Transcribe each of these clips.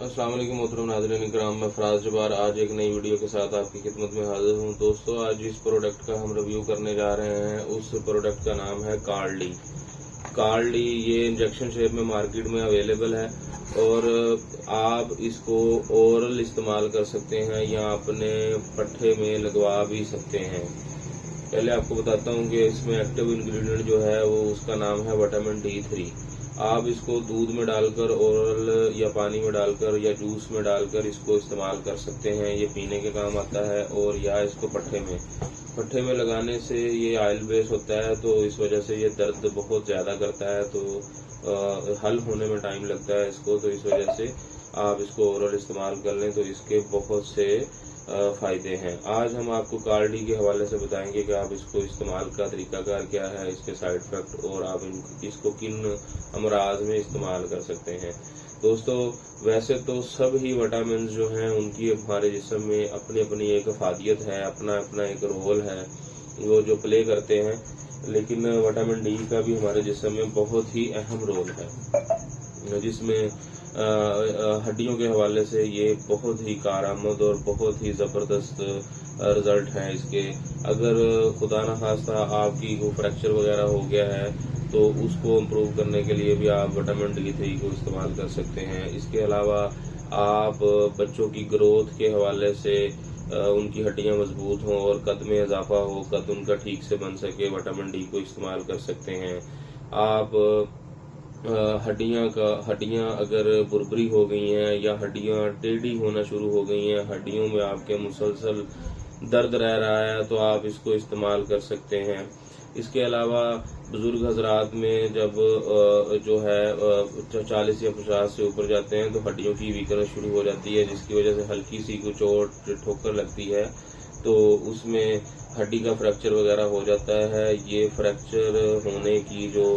अस्सलाम वालेकुम मोहतरम नाज़रीन इकराम, मैं फराज जबार आज एक नई वीडियो के साथ आपकी खिदमत में हाजिर हूँ। दोस्तों, आज जिस प्रोडक्ट का हम रिव्यू करने जा रहे हैं उस प्रोडक्ट का नाम है कार्ली। कार्ली ये इंजेक्शन शेप में मार्केट में अवेलेबल है और आप इसको ओरल इस्तेमाल कर सकते हैं या अपने पट्टे में लगवा भी सकते हैं। पहले आपको बताता हूँ कि इसमें एक्टिव इंग्रेडिएंट जो है वो उसका नाम है विटामिन D3। आप इसको दूध में डालकर ओरल या पानी में डालकर या जूस में डालकर इसको इस्तेमाल कर सकते हैं। ये पीने के काम आता है। और या इसको पट्टे में लगाने से ये ऑयल बेस होता है, तो इस वजह से ये दर्द बहुत ज़्यादा करता है, तो हल होने में टाइम लगता है इसको। तो इस वजह से आप इसको ओरल इस्तेमाल कर लें तो इसके बहुत से फ़ायदे हैं। आज हम आपको कार्ली के हवाले से बताएंगे कि आप इसको इस्तेमाल का तरीकाकार क्या है, इसके साइड इफ़ेक्ट और आप इसको किन अमराज में इस्तेमाल कर सकते हैं। दोस्तों, वैसे तो सब ही विटामिन जो हैं उनकी हमारे जिस्म में अपनी अपनी एक अफादियत है, अपना अपना एक रोल है वो जो प्ले करते हैं, लेकिन विटामिन डी का भी हमारे जिस्म में बहुत ही अहम रोल है, जिसमें हड्डियों के हवाले से ये बहुत ही कारआमद और बहुत ही ज़बरदस्त रिज़ल्ट हैं इसके। अगर खुदा न खास्ता आपकी को फ्रैक्चर वगैरह हो गया है तो उसको इम्प्रूव करने के लिए भी आप विटामिन D3 को इस्तेमाल कर सकते हैं। इसके अलावा आप बच्चों की ग्रोथ के हवाले से उनकी हड्डियां मजबूत हों और कद में इजाफा हो, कद उनका ठीक से बन सके, विटामिन डी को इस्तेमाल कर सकते हैं। आप हड्डियां अगर बुरबरी हो गई हैं या हड्डियां टेढ़ी होना शुरू हो गई हैं, हड्डियों में आपके मुसलसल दर्द रह रहा है, तो आप इसको इस्तेमाल कर सकते हैं। इसके अलावा बुजुर्ग हजरात में जब जो है 40 या 50 से ऊपर जाते हैं तो हड्डियों की वीकनेस शुरू हो जाती है, जिसकी वजह से हल्की सी को चोट ठोकर लगती है तो उसमें हड्डी का फ्रैक्चर वगैरह हो जाता है। ये फ्रैक्चर होने की जो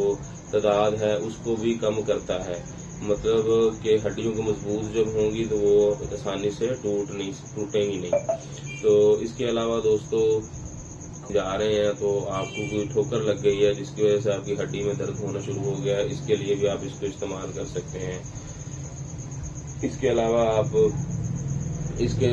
तादाद है उसको भी कम करता है, मतलब कि हड्डियों को मजबूत जब होंगी तो वो आसानी से टूटेंगी नहीं। तो इसके अलावा दोस्तों, जा रहे हैं तो आपको कोई ठोकर लग गई है जिसकी वजह से आपकी हड्डी में दर्द होना शुरू हो गया है, इसके लिए भी आप इसको इस्तेमाल कर सकते हैं। इसके अलावा आप इसके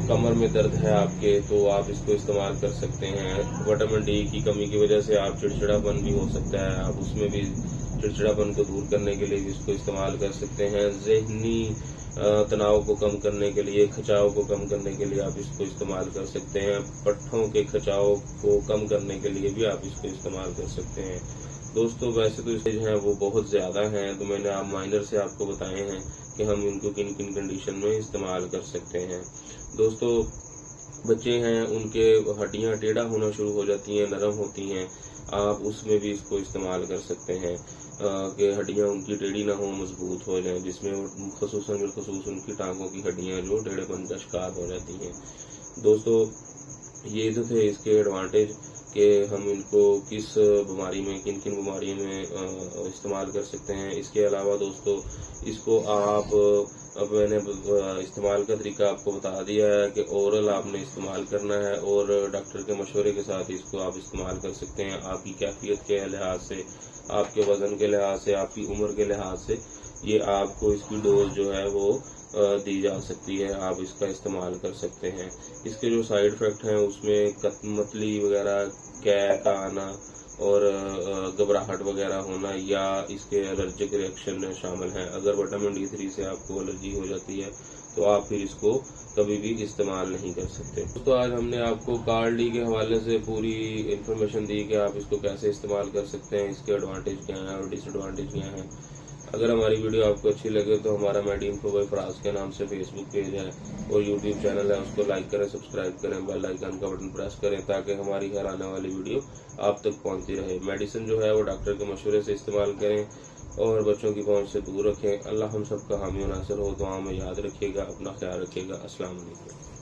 कमर में दर्द है आपके तो आप इसको इस्तेमाल कर सकते हैं। विटामिन डी की कमी की वजह से आप चिड़चिड़ापन भी हो सकता है, आप उसमें भी चिड़चिड़ापन को दूर करने के लिए भी इसको इस्तेमाल कर सकते हैं। ज़हनी तनाव को कम करने के लिए, खिंचाव को कम करने के लिए आप इसको इस्तेमाल कर सकते हैं। पट्ठों के खिंचाव को कम करने के लिए भी आप इसको इस्तेमाल कर सकते हैं। दोस्तों, वैसे तो इसके जो हैं वो बहुत ज़्यादा हैं, तो मैंने आप माइनर से आपको बताए हैं कि हम इनको किन किन कंडीशन में इस्तेमाल कर सकते हैं। दोस्तों, बच्चे हैं उनके हड्डियां टेढ़ा होना शुरू हो जाती हैं, नरम होती हैं, आप उसमें भी इसको इस्तेमाल कर सकते हैं कि हड्डियां उनकी टेढ़ी ना हो, मजबूत हो जाएं, जिसमें खसूस उनकी टांगों की हड्डियां जो टेढ़ेपन का शिकार हो जाती हैं। दोस्तों, ये तो थे इसके एडवांटेज कि हम इनको किस बीमारी में, किन किन बीमारियों में इस्तेमाल कर सकते हैं। इसके अलावा दोस्तों, इसको आप अब मैंने इस्तेमाल का तरीका आपको बता दिया है कि ओरल आपने इस्तेमाल करना है और डॉक्टर के मशवरे के साथ इसको आप इस्तेमाल कर सकते हैं। आपकी कैफियत के लिहाज से, आपके वज़न के लिहाज से, आपकी उम्र के लिहाज से ये आपको इसकी डोज जो है वो दी जा सकती है, आप इसका इस्तेमाल कर सकते हैं। इसके जो साइड इफ़ेक्ट हैं उसमें मतली वगैरह, कै का आना और घबराहट वगैरह होना या इसके एलर्जिक रिएक्शन शामिल हैं। अगर विटामिन D3 से आपको एलर्जी हो जाती है तो आप फिर इसको कभी भी इस्तेमाल नहीं कर सकते। तो आज हमने आपको कार्ली के हवाले से पूरी इन्फॉर्मेशन दी कि आप इसको कैसे इस्तेमाल कर सकते हैं, इसके एडवांटेज क्या हैं और डिसएडवांटेज क्या हैं। अगर हमारी वीडियो आपको अच्छी लगे तो हमारा मेडिइंफो बाय फराज के नाम से फेसबुक पेज है और यूट्यूब चैनल है, उसको लाइक करें, सब्सक्राइब करें, बेल आइकन का बटन प्रेस करें ताकि हमारी हर आने वाली वीडियो आप तक पहुंचती रहे। मेडिसिन जो है वो डॉक्टर के मशवरे से इस्तेमाल करें और बच्चों की पहुंच से दूर रखें। अल्लाह हम सब का हामी नासिर हो। दुआ में याद रखिएगा, अपना ख्याल रखिएगा। अस्सलाम वालेकुम।